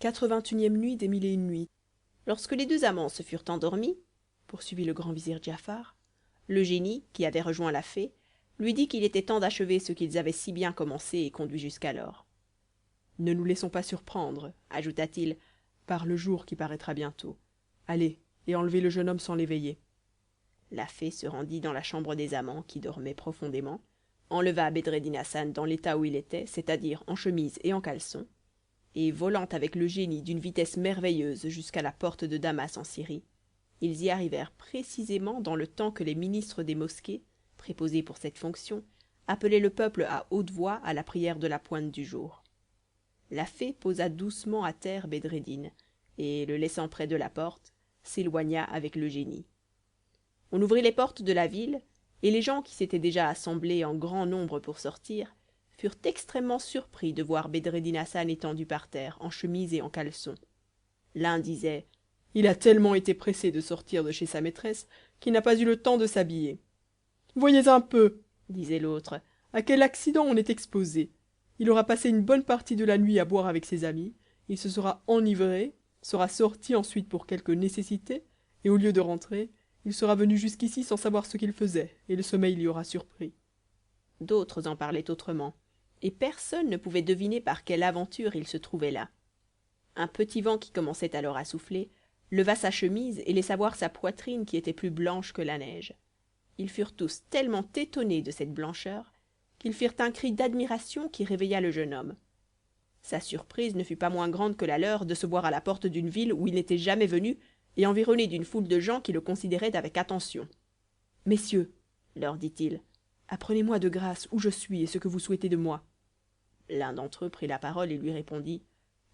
quatre-vingt-unième nuit des mille et une nuits. Lorsque les deux amants se furent endormis, poursuivit le grand vizir Giafar, le génie, qui avait rejoint la fée, lui dit qu'il était temps d'achever ce qu'ils avaient si bien commencé et conduit jusqu'alors. Ne nous laissons pas surprendre, ajouta-t-il, par le jour qui paraîtra bientôt. Allez, et enlevez le jeune homme sans l'éveiller. La fée se rendit dans la chambre des amants, qui dormaient profondément, enleva Bedreddin Hassan dans l'état où il était, c'est-à-dire en chemise et en caleçon, et volant avec le génie d'une vitesse merveilleuse jusqu'à la porte de Damas en Syrie, ils y arrivèrent précisément dans le temps que les ministres des mosquées, préposés pour cette fonction, appelaient le peuple à haute voix à la prière de la pointe du jour. La fée posa doucement à terre Bedreddin, et, le laissant près de la porte, s'éloigna avec le génie. On ouvrit les portes de la ville, et les gens qui s'étaient déjà assemblés en grand nombre pour sortir furent extrêmement surpris de voir Bedreddin Hassan étendu par terre, en chemise et en caleçon. L'un disait: il a tellement été pressé de sortir de chez sa maîtresse qu'il n'a pas eu le temps de s'habiller. Voyez un peu, disait l'autre, à quel accident on est exposé. Il aura passé une bonne partie de la nuit à boire avec ses amis, il se sera enivré, sera sorti ensuite pour quelque nécessité, et au lieu de rentrer, il sera venu jusqu'ici sans savoir ce qu'il faisait, et le sommeil l'y aura surpris. D'autres en parlaient autrement, et personne ne pouvait deviner par quelle aventure il se trouvait là. Un petit vent qui commençait alors à souffler leva sa chemise et laissa voir sa poitrine qui était plus blanche que la neige. Ils furent tous tellement étonnés de cette blancheur qu'ils firent un cri d'admiration qui réveilla le jeune homme. Sa surprise ne fut pas moins grande que la leur de se voir à la porte d'une ville où il n'était jamais venu et environné d'une foule de gens qui le considéraient avec attention. Messieurs, leur dit-il, apprenez-moi de grâce où je suis et ce que vous souhaitez de moi. L'un d'entre eux prit la parole et lui répondit: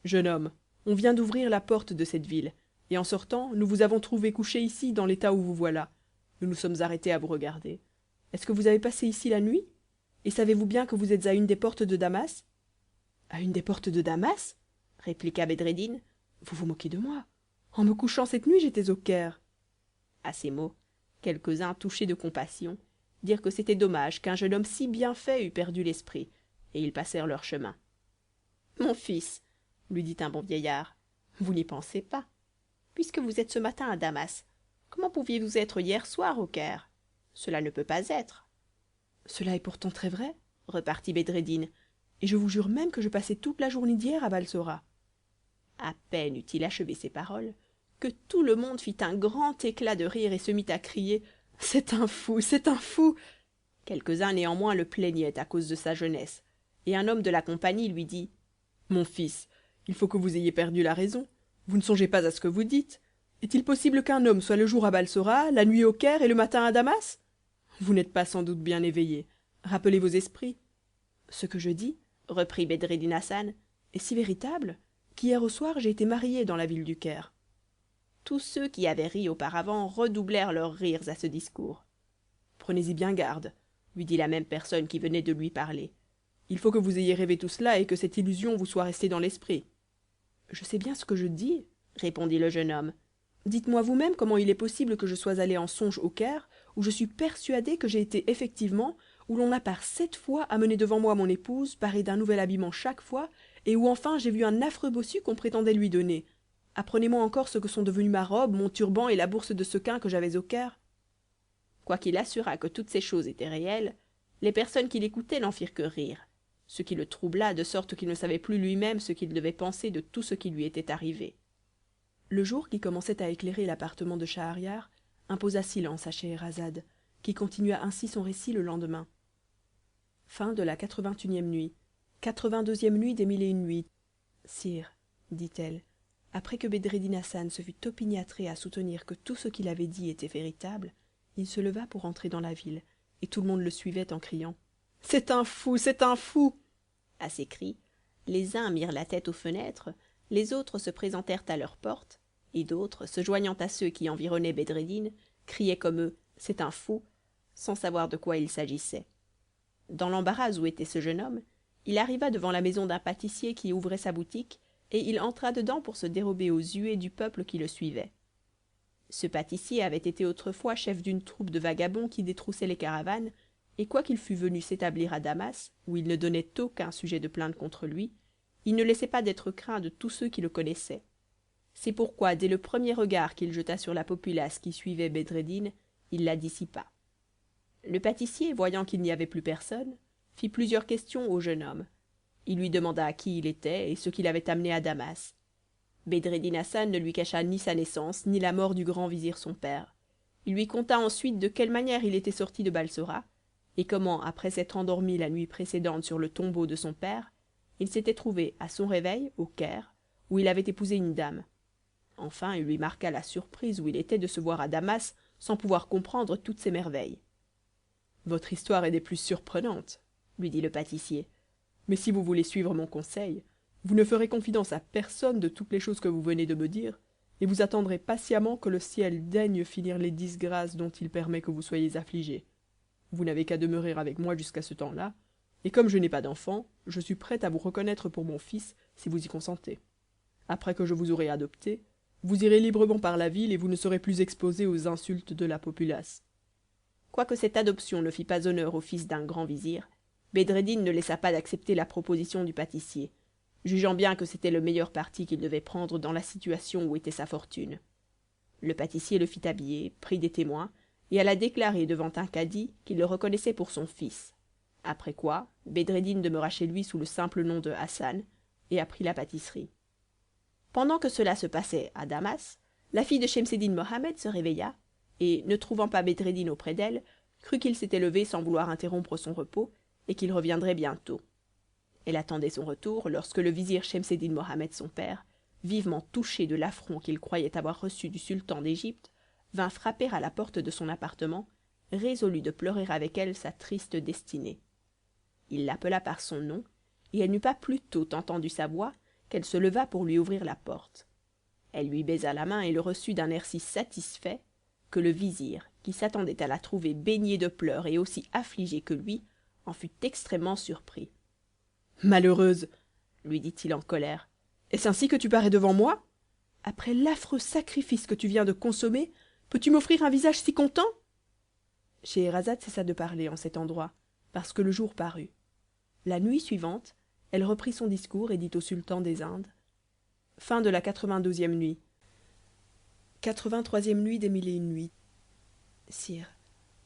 jeune homme, on vient d'ouvrir la porte de cette ville, et en sortant nous vous avons trouvé couché ici dans l'état où vous voilà. Nous nous sommes arrêtés à vous regarder. Est-ce que vous avez passé ici la nuit? Et savez-vous bien que vous êtes à une des portes de Damas? À une des portes de Damas? Répliqua Bedreddin. Vous vous moquez de moi. En me couchant cette nuit, j'étais au Caire. À ces mots, quelques-uns, touchés de compassion, dirent que c'était dommage qu'un jeune homme si bien fait eût perdu l'esprit, et ils passèrent leur chemin. Mon fils, lui dit un bon vieillard, vous n'y pensez pas. Puisque vous êtes ce matin à Damas, comment pouviez-vous être hier soir au Caire? Cela ne peut pas être. Cela est pourtant très vrai, repartit Bedreddin, et je vous jure même que je passai toute la journée d'hier à Balsora. À peine eut-il achevé ces paroles que tout le monde fit un grand éclat de rire et se mit à crier: c'est un fou, c'est un fou. Quelques-uns néanmoins le plaignaient à cause de sa jeunesse, et un homme de la compagnie lui dit: mon fils, il faut que vous ayez perdu la raison. Vous ne songez pas à ce que vous dites. Est-il possible qu'un homme soit le jour à Balsora, la nuit au Caire et le matin à Damas? Vous n'êtes pas sans doute bien éveillé. Rappelez vos esprits. Ce que je dis, reprit Bedreddin Hassan, est si véritable qu'hier au soir j'ai été marié dans la ville du Caire. Tous ceux qui avaient ri auparavant redoublèrent leurs rires à ce discours. Prenez-y bien garde, lui dit la même personne qui venait de lui parler. Il faut que vous ayez rêvé tout cela et que cette illusion vous soit restée dans l'esprit. Je sais bien ce que je dis, répondit le jeune homme. Dites-moi vous-même comment il est possible que je sois allé en songe au Caire, où je suis persuadé que j'ai été effectivement, où l'on a par 7 fois amené devant moi mon épouse, parée d'un nouvel habillement chaque fois, et où enfin j'ai vu un affreux bossu qu'on prétendait lui donner. Apprenez-moi encore ce que sont devenus ma robe, mon turban et la bourse de sequins que j'avais au Caire. Quoiqu'il assurât que toutes ces choses étaient réelles, les personnes qui l'écoutaient n'en firent que rire, ce qui le troubla de sorte qu'il ne savait plus lui-même ce qu'il devait penser de tout ce qui lui était arrivé. Le jour qui commençait à éclairer l'appartement de Schahriar imposa silence à Scheherazade, qui continua ainsi son récit le lendemain. Fin de la 81e nuit. 82e nuit des mille et une nuits. Sire, dit-elle, après que Bedreddin Hassan se fut opiniâtré à soutenir que tout ce qu'il avait dit était véritable, il se leva pour entrer dans la ville, et tout le monde le suivait en criant: c'est un fou, c'est un fou. À ces cris, les uns mirent la tête aux fenêtres, les autres se présentèrent à leurs portes, et d'autres, se joignant à ceux qui environnaient Bedreddin, criaient comme eux: c'est un fou, sans savoir de quoi il s'agissait. Dans l'embarras où était ce jeune homme, il arriva devant la maison d'un pâtissier qui ouvrait sa boutique, et il entra dedans pour se dérober aux huées du peuple qui le suivait. Ce pâtissier avait été autrefois chef d'une troupe de vagabonds qui détroussaient les caravanes, et quoiqu'il fût venu s'établir à Damas, où il ne donnait aucun sujet de plainte contre lui, il ne laissait pas d'être craint de tous ceux qui le connaissaient. C'est pourquoi dès le premier regard qu'il jeta sur la populace qui suivait Bedreddin, il la dissipa. Le pâtissier, voyant qu'il n'y avait plus personne, fit plusieurs questions au jeune homme. Il lui demanda qui il était et ce qui l'avait amené à Damas. Bedreddin Hassan ne lui cacha ni sa naissance ni la mort du grand vizir son père. Il lui conta ensuite de quelle manière il était sorti de Balsora, et comment, après s'être endormi la nuit précédente sur le tombeau de son père, il s'était trouvé à son réveil au Caire, où il avait épousé une dame. Enfin il lui marqua la surprise où il était de se voir à Damas sans pouvoir comprendre toutes ces merveilles. Votre histoire est des plus surprenantes, lui dit le pâtissier, mais si vous voulez suivre mon conseil, vous ne ferez confidence à personne de toutes les choses que vous venez de me dire, et vous attendrez patiemment que le ciel daigne finir les disgrâces dont il permet que vous soyez affligés. Vous n'avez qu'à demeurer avec moi jusqu'à ce temps-là, et comme je n'ai pas d'enfant, je suis prêt à vous reconnaître pour mon fils si vous y consentez. Après que je vous aurai adopté, vous irez librement par la ville et vous ne serez plus exposé aux insultes de la populace. Quoique cette adoption ne fît pas honneur au fils d'un grand vizir, Bedreddin ne laissa pas d'accepter la proposition du pâtissier, jugeant bien que c'était le meilleur parti qu'il devait prendre dans la situation où était sa fortune. Le pâtissier le fit habiller, prit des témoins, et alla déclarer devant un cadi qu'il le reconnaissait pour son fils. Après quoi, Bedreddin demeura chez lui sous le simple nom de Hassan, et apprit la pâtisserie. Pendant que cela se passait à Damas, la fille de Schemseddin Mohammed se réveilla, et, ne trouvant pas Bedreddin auprès d'elle, crut qu'il s'était levé sans vouloir interrompre son repos, et qu'il reviendrait bientôt. Elle attendait son retour lorsque le vizir Schemseddin Mohammed son père, vivement touché de l'affront qu'il croyait avoir reçu du sultan d'égypte, vint frapper à la porte de son appartement, résolu de pleurer avec elle sa triste destinée. Il l'appela par son nom, et elle n'eut pas plus tôt entendu sa voix qu'elle se leva pour lui ouvrir la porte. Elle lui baisa la main et le reçut d'un air si satisfait que le vizir, qui s'attendait à la trouver baignée de pleurs et aussi affligée que lui, en fut extrêmement surpris. Malheureuse, lui dit-il en colère, est-ce ainsi que tu parais devant moi? Après l'affreux sacrifice que tu viens de consommer, peux-tu m'offrir un visage si content? Scheherazade cessa de parler en cet endroit, parce que le jour parut. La nuit suivante, elle reprit son discours et dit au sultan des Indes: Fin de la 82e nuit. 83e nuit des mille et une nuits. Sire,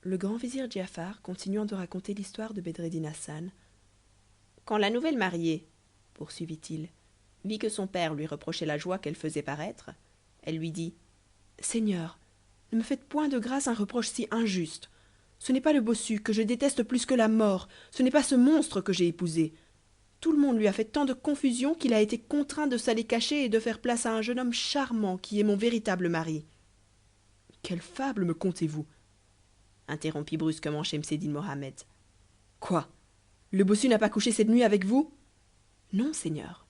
le grand vizir Giafar, continuant de raconter l'histoire de Bedreddin Hassan, quand la nouvelle mariée, poursuivit-il, vit que son père lui reprochait la joie qu'elle faisait paraître, elle lui dit: Seigneur, ne me faites point de grâce un reproche si injuste. Ce n'est pas le bossu, que je déteste plus que la mort, ce n'est pas ce monstre que j'ai épousé. Tout le monde lui a fait tant de confusion qu'il a été contraint de s'aller cacher et de faire place à un jeune homme charmant qui est mon véritable mari. Quelle fable me contez-vous? Interrompit brusquement Schemseddin Mohammed. Quoi? Le bossu n'a pas couché cette nuit avec vous? Non, seigneur,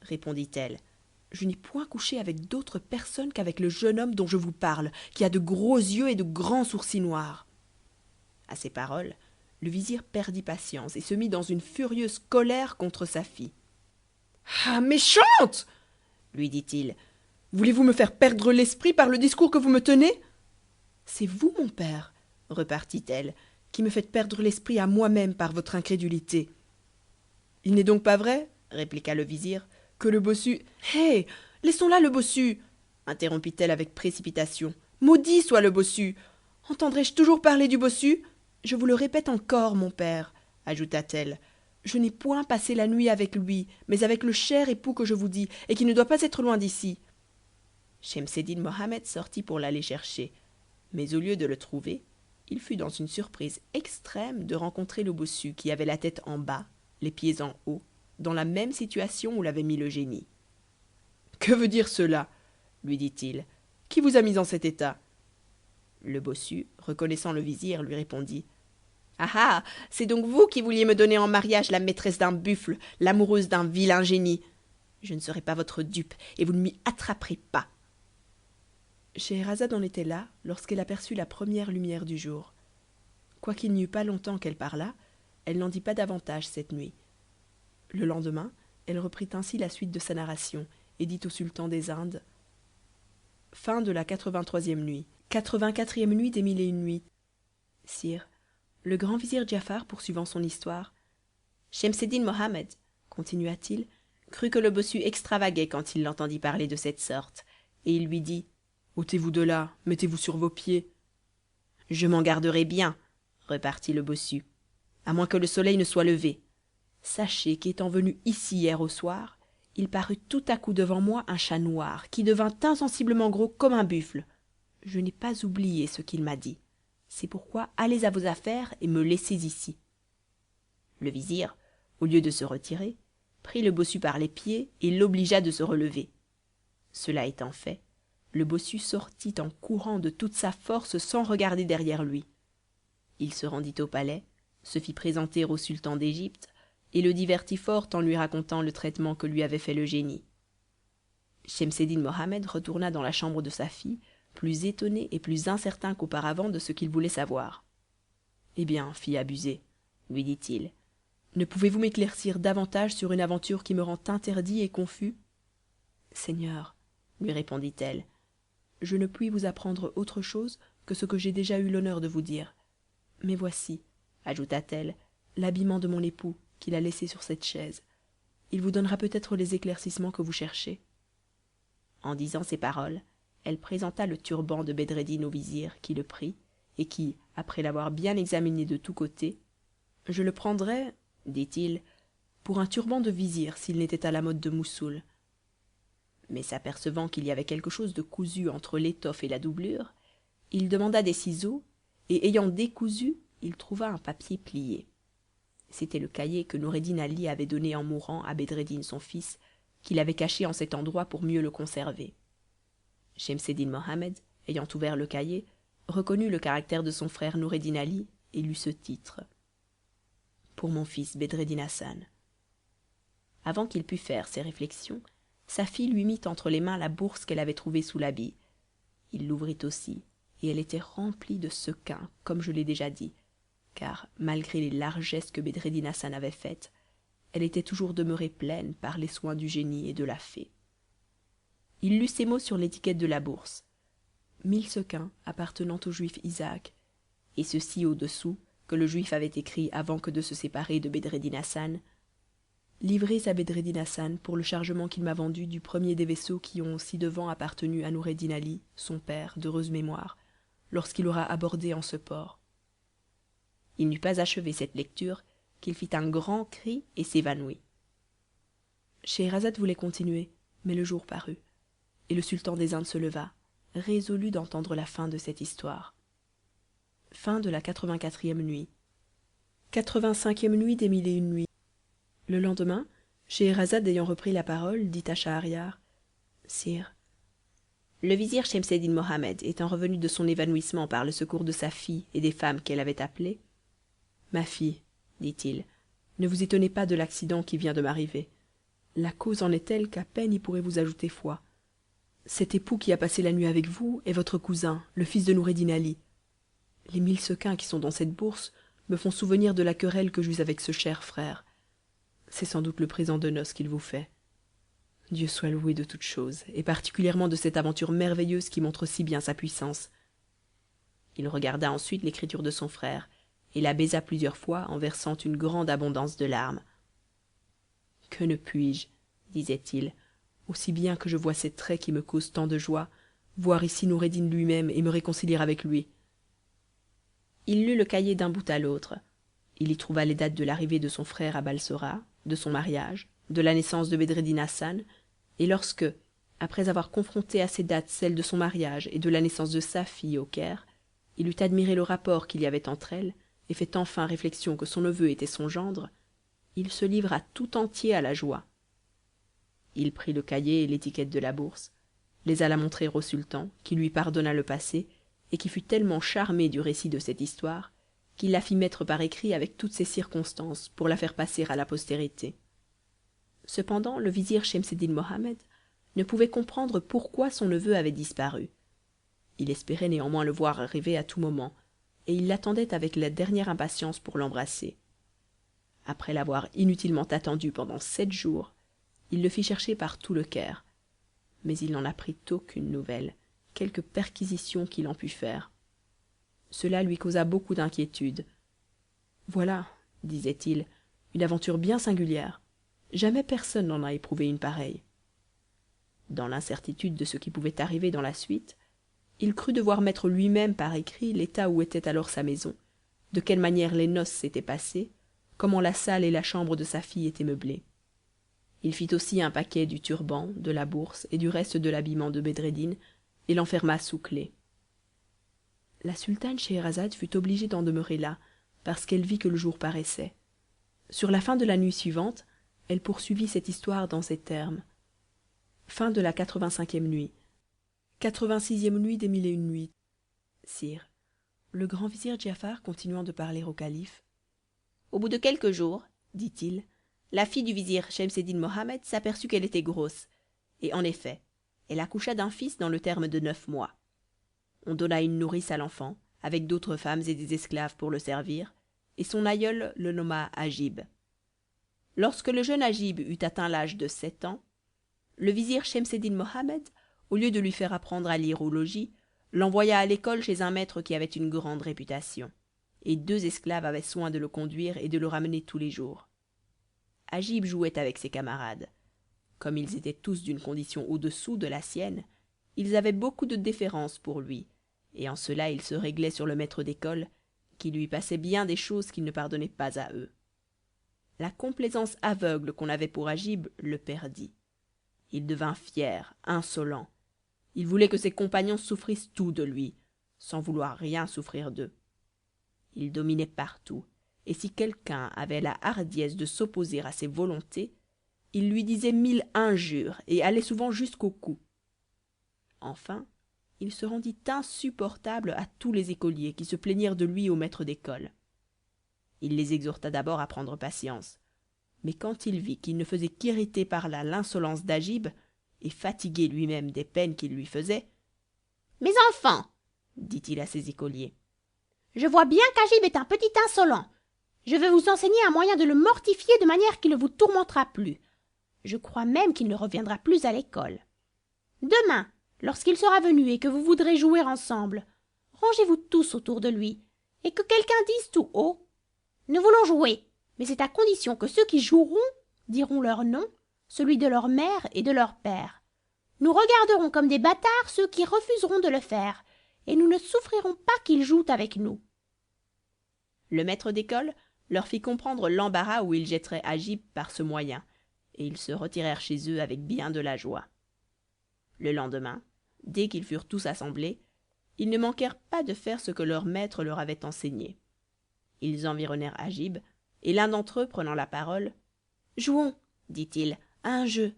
répondit-elle. Je n'ai point couché avec d'autres personnes qu'avec le jeune homme dont je vous parle, qui a de gros yeux et de grands sourcils noirs. À ces paroles, le vizir perdit patience et se mit dans une furieuse colère contre sa fille. Ah, méchante, lui dit-il, voulez-vous me faire perdre l'esprit par le discours que vous me tenez? C'est vous, mon père, repartit-elle, qui me faites perdre l'esprit à moi-même par votre incrédulité. Il n'est donc pas vrai, répliqua le vizir, que le bossu... Hé, laissons là le bossu, interrompit-elle avec précipitation. Maudit soit le bossu. Entendrai-je toujours parler du bossu? Je vous le répète encore, mon père, ajouta-t-elle. Je n'ai point passé la nuit avec lui, mais avec le cher époux que je vous dis, et qui ne doit pas être loin d'ici. Schemseddin Mohammed sortit pour l'aller chercher, mais au lieu de le trouver, il fut dans une surprise extrême de rencontrer le bossu qui avait la tête en bas, les pieds en haut, dans la même situation où l'avait mis le génie. Que veut dire cela? Lui dit-il. Qui vous a mis en cet état? Le bossu, reconnaissant le vizir, lui répondit: Ah ah, c'est donc vous qui vouliez me donner en mariage la maîtresse d'un buffle, l'amoureuse d'un vilain génie. Je ne serai pas votre dupe, et vous ne m'y attraperez pas. Scheherazade en était là lorsqu'elle aperçut la première lumière du jour. Quoiqu'il n'y eût pas longtemps qu'elle parlât, elle n'en dit pas davantage cette nuit. Le lendemain, elle reprit ainsi la suite de sa narration et dit au sultan des Indes: Fin de la 83e nuit. 84e nuit des mille et une nuits. Sire, le grand vizir Giafar, poursuivant son histoire: Schemseddin Mohammed, continua-t-il, crut que le bossu extravaguait quand il l'entendit parler de cette sorte, et il lui dit: ôtez-vous de là, mettez-vous sur vos pieds. Je m'en garderai bien, repartit le bossu, à moins que le soleil ne soit levé. Sachez qu'étant venu ici hier au soir, il parut tout à coup devant moi un chat noir, qui devint insensiblement gros comme un buffle. Je n'ai pas oublié ce qu'il m'a dit. C'est pourquoi allez à vos affaires et me laissez ici. Le vizir, au lieu de se retirer, prit le bossu par les pieds et l'obligea de se relever. Cela étant fait, le bossu sortit en courant de toute sa force sans regarder derrière lui. Il se rendit au palais, se fit présenter au sultan d'égypte et le divertit fort en lui racontant le traitement que lui avait fait le génie. Schemseddin Mohammed retourna dans la chambre de sa fille, plus étonné et plus incertain qu'auparavant de ce qu'il voulait savoir. Eh bien, fille abusée, lui dit-il, ne pouvez-vous m'éclaircir davantage sur une aventure qui me rend interdit et confus? Seigneur, lui répondit-elle, je ne puis vous apprendre autre chose que ce que j'ai déjà eu l'honneur de vous dire. Mais voici, ajouta-t-elle, l'habillement de mon époux, qu'il a laissé sur cette chaise. Il vous donnera peut-être les éclaircissements que vous cherchez. En disant ces paroles, elle présenta le turban de Bedreddin au vizir, qui le prit, et qui, après l'avoir bien examiné de tous côtés: je le prendrais, dit-il, pour un turban de vizir s'il n'était à la mode de Moussoul. Mais s'apercevant qu'il y avait quelque chose de cousu entre l'étoffe et la doublure, il demanda des ciseaux, et ayant décousu, il trouva un papier plié. C'était le cahier que Noureddin Ali avait donné en mourant à Bedreddin son fils, qu'il avait caché en cet endroit pour mieux le conserver. Schemseddin Mohammed, ayant ouvert le cahier, reconnut le caractère de son frère Noureddin Ali et lut ce titre: pour mon fils Bedreddin Hassan. Avant qu'il pût faire ses réflexions, sa fille lui mit entre les mains la bourse qu'elle avait trouvée sous l'habit. Il l'ouvrit aussi, et elle était remplie de sequins, comme je l'ai déjà dit, car, malgré les largesses que Bedreddin Hassan avait faites, elle était toujours demeurée pleine par les soins du génie et de la fée. Il lut ces mots sur l'étiquette de la bourse: 1000 sequins appartenant au juif Isaac, et ceci au-dessous, que le juif avait écrit avant que de se séparer de Bedreddin Hassan: livrez à Bedreddin Hassan pour le chargement qu'il m'a vendu du premier des vaisseaux qui ont ci-devant appartenu à Noureddin Ali, son père, d'heureuse mémoire, lorsqu'il aura abordé en ce port. Il n'eut pas achevé cette lecture qu'il fit un grand cri et s'évanouit. Scheherazade voulait continuer, mais le jour parut, et le sultan des Indes se leva, résolu d'entendre la fin de cette histoire. Fin de la 84e nuit. 85e nuit des mille et une nuits. Le lendemain, Scheherazade ayant repris la parole, dit à Schahriar: Sire, le vizir Schemseddin Mohammed étant revenu de son évanouissement par le secours de sa fille et des femmes qu'elle avait appelées: ma fille, dit-il, ne vous étonnez pas de l'accident qui vient de m'arriver. La cause en est telle qu'à peine y pourrez vous ajouter foi. Cet époux qui a passé la nuit avec vous est votre cousin, le fils de Noureddin Ali. Les 1000 sequins qui sont dans cette bourse me font souvenir de la querelle que j'eus avec ce cher frère. C'est sans doute le présent de noces qu'il vous fait. Dieu soit loué de toutes choses, et particulièrement de cette aventure merveilleuse qui montre si bien sa puissance. Il regarda ensuite l'écriture de son frère, et la baisa plusieurs fois en versant une grande abondance de larmes. Que ne puis-je, disait-il, aussi bien que je vois ces traits qui me causent tant de joie, voir ici Noureddin lui-même et me réconcilier avec lui. Il lut le cahier d'un bout à l'autre. Il y trouva les dates de l'arrivée de son frère à Balsora, de son mariage, de la naissance de Bedreddin Hassan, et lorsque, après avoir confronté à ces dates celles de son mariage et de la naissance de sa fille au Caire, il eut admiré le rapport qu'il y avait entre elles, et fait enfin réflexion que son neveu était son gendre, il se livra tout entier à la joie. Il prit le cahier et l'étiquette de la bourse, les alla montrer au sultan, qui lui pardonna le passé, et qui fut tellement charmé du récit de cette histoire qu'il la fit mettre par écrit avec toutes ses circonstances pour la faire passer à la postérité. Cependant le vizir Schemseddin Mohammed ne pouvait comprendre pourquoi son neveu avait disparu. Il espérait néanmoins le voir arriver à tout moment, et il l'attendait avec la dernière impatience pour l'embrasser. Après l'avoir inutilement attendu pendant 7 jours, il le fit chercher par tout le Caire, mais il n'en apprit aucune nouvelle, quelque perquisition qu'il en pût faire. Cela lui causa beaucoup d'inquiétude. Voilà, disait-il, une aventure bien singulière. jamais personne n'en a éprouvé une pareille. Dans l'incertitude de ce qui pouvait arriver dans la suite, il crut devoir mettre lui-même par écrit l'état où était alors sa maison, de quelle manière les noces s'étaient passées, comment la salle et la chambre de sa fille étaient meublées. Il fit aussi un paquet du turban, de la bourse et du reste de l'habillement de Bedreddin, et l'enferma sous clef. La sultane Scheherazade fut obligée d'en demeurer là, parce qu'elle vit que le jour paraissait. Sur la fin de la nuit suivante, elle poursuivit cette histoire dans ces termes. Fin de la 85e nuit. 86e nuit des mille et une nuits. Sire, le grand vizir Giafar, continuant de parler au calife, Au bout de quelques jours, dit-il, la fille du vizir Schemseddin Mohammed s'aperçut qu'elle était grosse, et en effet, elle accoucha d'un fils dans le terme de 9 mois. On donna une nourrice à l'enfant, avec d'autres femmes et des esclaves pour le servir, et son aïeul le nomma Agib. Lorsque le jeune Agib eut atteint l'âge de 7 ans, le vizir Schemseddin Mohammed, au lieu de lui faire apprendre à lire au logis, l'envoya à l'école chez un maître qui avait une grande réputation, et 2 esclaves avaient soin de le conduire et de le ramener tous les jours. Agib jouait avec ses camarades. Comme ils étaient tous d'une condition au-dessous de la sienne, ils avaient beaucoup de déférence pour lui, et en cela ils se réglaient sur le maître d'école, qui lui passait bien des choses qu'il ne pardonnait pas à eux. La complaisance aveugle qu'on avait pour Agib le perdit. Il devint fier, insolent. Il voulait que ses compagnons souffrissent tout de lui, sans vouloir rien souffrir d'eux. Il dominait partout, et si quelqu'un avait la hardiesse de s'opposer à ses volontés, il lui disait 1000 injures et allait souvent jusqu'au cou. Enfin, il se rendit insupportable à tous les écoliers qui se plaignirent de lui au maître d'école. Il les exhorta d'abord à prendre patience, mais quand il vit qu'il ne faisait qu'irriter par là l'insolence d'Agib, et fatigué lui-même des peines qu'il lui faisait, Mes enfants, dit-il à ses écoliers, je vois bien qu'Agib est un petit insolent. Je vais vous enseigner un moyen de le mortifier de manière qu'il ne vous tourmentera plus. Je crois même qu'il ne reviendra plus à l'école. Demain, lorsqu'il sera venu et que vous voudrez jouer ensemble, rangez-vous tous autour de lui, et que quelqu'un dise tout haut: Nous voulons jouer, mais c'est à condition que ceux qui joueront diront leur nom, celui de leur mère et de leur père. Nous regarderons comme des bâtards ceux qui refuseront de le faire, et nous ne souffrirons pas qu'ils jouent avec nous. Le maître d'école leur fit comprendre l'embarras où ils jetteraient Agib par ce moyen, et ils se retirèrent chez eux avec bien de la joie. Le lendemain, dès qu'ils furent tous assemblés, ils ne manquèrent pas de faire ce que leur maître leur avait enseigné. Ils environnèrent Agib, et l'un d'entre eux, prenant la parole, Jouons, dit-il, à un jeu,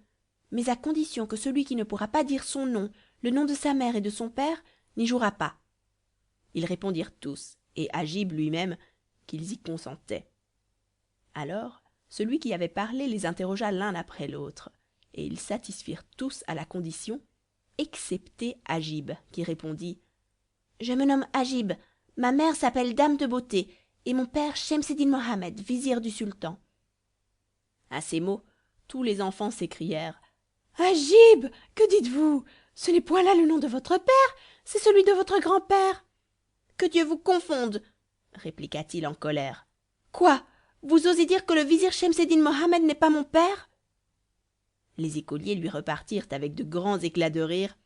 mais à condition que celui qui ne pourra pas dire son nom, le nom de sa mère et de son père, n'y jouera pas. Ils répondirent tous, et Agib lui-même, qu'ils y consentaient. Alors, celui qui avait parlé les interrogea l'un après l'autre, et ils satisfirent tous à la condition, excepté Agib, qui répondit: Je me nomme Agib, ma mère s'appelle Dame de Beauté, et mon père Schemseddin Mohammed, vizir du sultan. À ces mots, tous les enfants s'écrièrent: Agib, que dites-vous? Ce n'est point là le nom de votre père, c'est celui de votre grand-père. Que Dieu vous confonde, répliqua-t-il en colère. Quoi? Vous osez dire que le vizir Schemseddin Mohammed n'est pas mon père? Les écoliers lui repartirent avec de grands éclats de rire.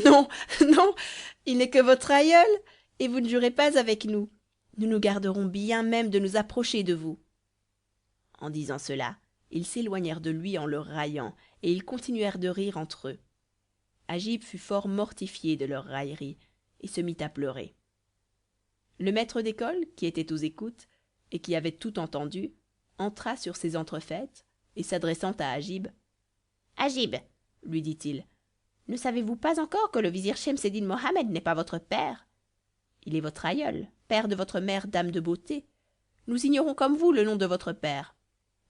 Non, non, il n'est que votre aïeul, et vous ne jurez pas avec nous. Nous nous garderons bien même de nous approcher de vous. En disant cela, ils s'éloignèrent de lui en le raillant, et ils continuèrent de rire entre eux. Agib fut fort mortifié de leur raillerie, et se mit à pleurer. Le maître d'école, qui était aux écoutes, et qui avait tout entendu, entra sur ces entrefaites, et s'adressant à Agib: Agib, lui dit-il, ne savez-vous pas encore que le vizir Schemseddin Mohammed n'est pas votre père? Il est votre aïeul, père de votre mère Dame de Beauté. Nous ignorons comme vous le nom de votre père.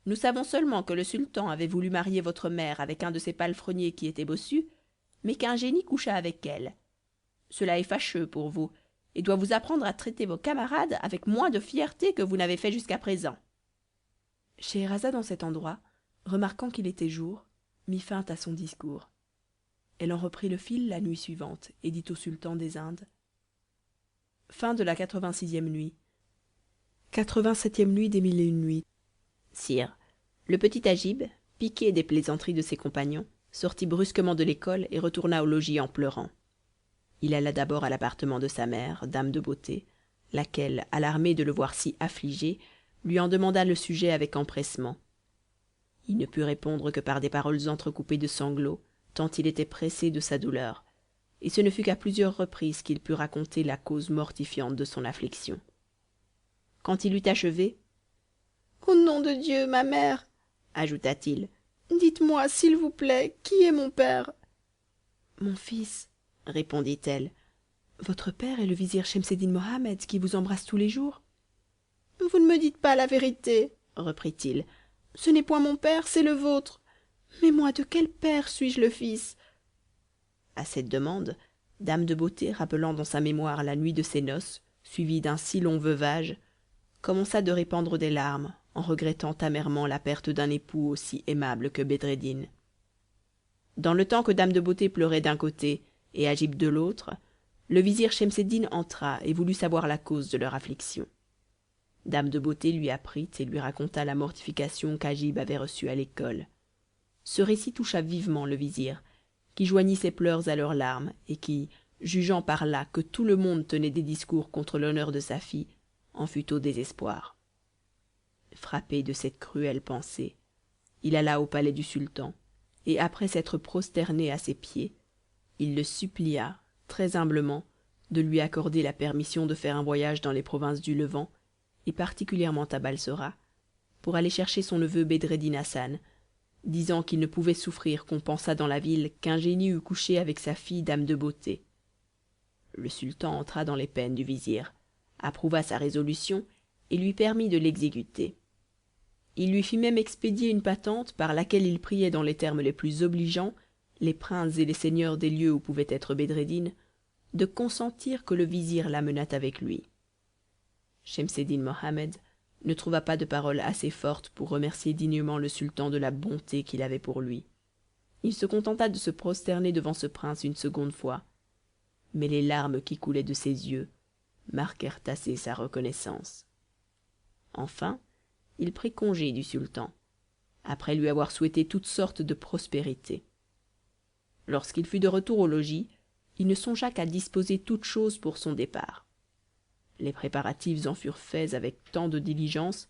Nous savons seulement que le sultan avait voulu marier votre mère avec un de ses palefreniers qui était bossu, mais qu'un génie coucha avec elle. Cela est fâcheux pour vous, et doit vous apprendre à traiter vos camarades avec moins de fierté que vous n'avez fait jusqu'à présent. Scheherazade, en cet endroit, remarquant qu'il était jour, mit fin à son discours. Elle en reprit le fil la nuit suivante, et dit au sultan des Indes: Fin de la 86e nuit. 87e nuit des mille et une nuits. Sire, le petit Agib, piqué des plaisanteries de ses compagnons, sortit brusquement de l'école et retourna au logis en pleurant. Il alla d'abord à l'appartement de sa mère, dame de beauté, laquelle, alarmée de le voir si affligé, lui en demanda le sujet avec empressement. Il ne put répondre que par des paroles entrecoupées de sanglots, tant il était pressé de sa douleur, et ce ne fut qu'à plusieurs reprises qu'il put raconter la cause mortifiante de son affliction. Quand il eut achevé, Au nom de Dieu, ma mère, ajouta-t-il, dites-moi, s'il vous plaît, qui est mon père? mon fils, répondit-elle, votre père est le vizir Schemseddin Mohammed qui vous embrasse tous les jours. Vous ne me dites pas la vérité, reprit-il. Ce n'est point mon père, c'est le vôtre. Mais moi, de quel père suis-je le fils? À cette demande, dame de beauté, rappelant dans sa mémoire la nuit de ses noces, suivie d'un si long veuvage, commença de répandre des larmes, en regrettant amèrement la perte d'un époux aussi aimable que Bedreddin. Dans le temps que dame de beauté pleurait d'un côté et Agib de l'autre, le vizir Schemseddin entra et voulut savoir la cause de leur affliction. Dame de beauté lui apprit et lui raconta la mortification qu'Agib avait reçue à l'école. Ce récit toucha vivement le vizir, qui joignit ses pleurs à leurs larmes et qui, jugeant par là que tout le monde tenait des discours contre l'honneur de sa fille, en fut au désespoir. Frappé de cette cruelle pensée, il alla au palais du sultan, et après s'être prosterné à ses pieds, il le supplia, très humblement, de lui accorder la permission de faire un voyage dans les provinces du Levant, et particulièrement à Balsora, pour aller chercher son neveu Bedreddin Hassan, disant qu'il ne pouvait souffrir qu'on pensât dans la ville qu'un génie eût couché avec sa fille dame de beauté. Le sultan entra dans les peines du vizir, approuva sa résolution et lui permit de l'exécuter. Il lui fit même expédier une patente par laquelle il priait dans les termes les plus obligeants les princes et les seigneurs des lieux où pouvait être Bedreddin de consentir que le vizir l'amenât avec lui. Schemseddin Mohammed ne trouva pas de paroles assez fortes pour remercier dignement le sultan de la bonté qu'il avait pour lui. Il se contenta de se prosterner devant ce prince une seconde fois, mais les larmes qui coulaient de ses yeux marquèrent assez sa reconnaissance. Enfin, il prit congé du sultan, après lui avoir souhaité toutes sortes de prospérités. Lorsqu'il fut de retour au logis, il ne songea qu'à disposer toutes choses pour son départ. Les préparatifs en furent faits avec tant de diligence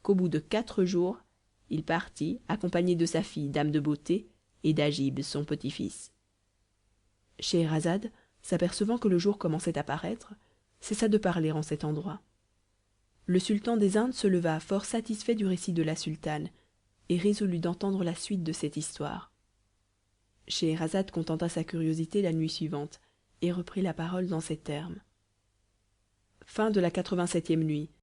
qu'au bout de 4 jours, il partit accompagné de sa fille dame de beauté et d'Agib son petit-fils. Scheherazade, s'apercevant que le jour commençait à paraître, cessa de parler en cet endroit. Le sultan des Indes se leva fort satisfait du récit de la sultane et résolut d'entendre la suite de cette histoire. Scheherazade contenta sa curiosité la nuit suivante et reprit la parole dans ces termes. Fin de la 87e nuit.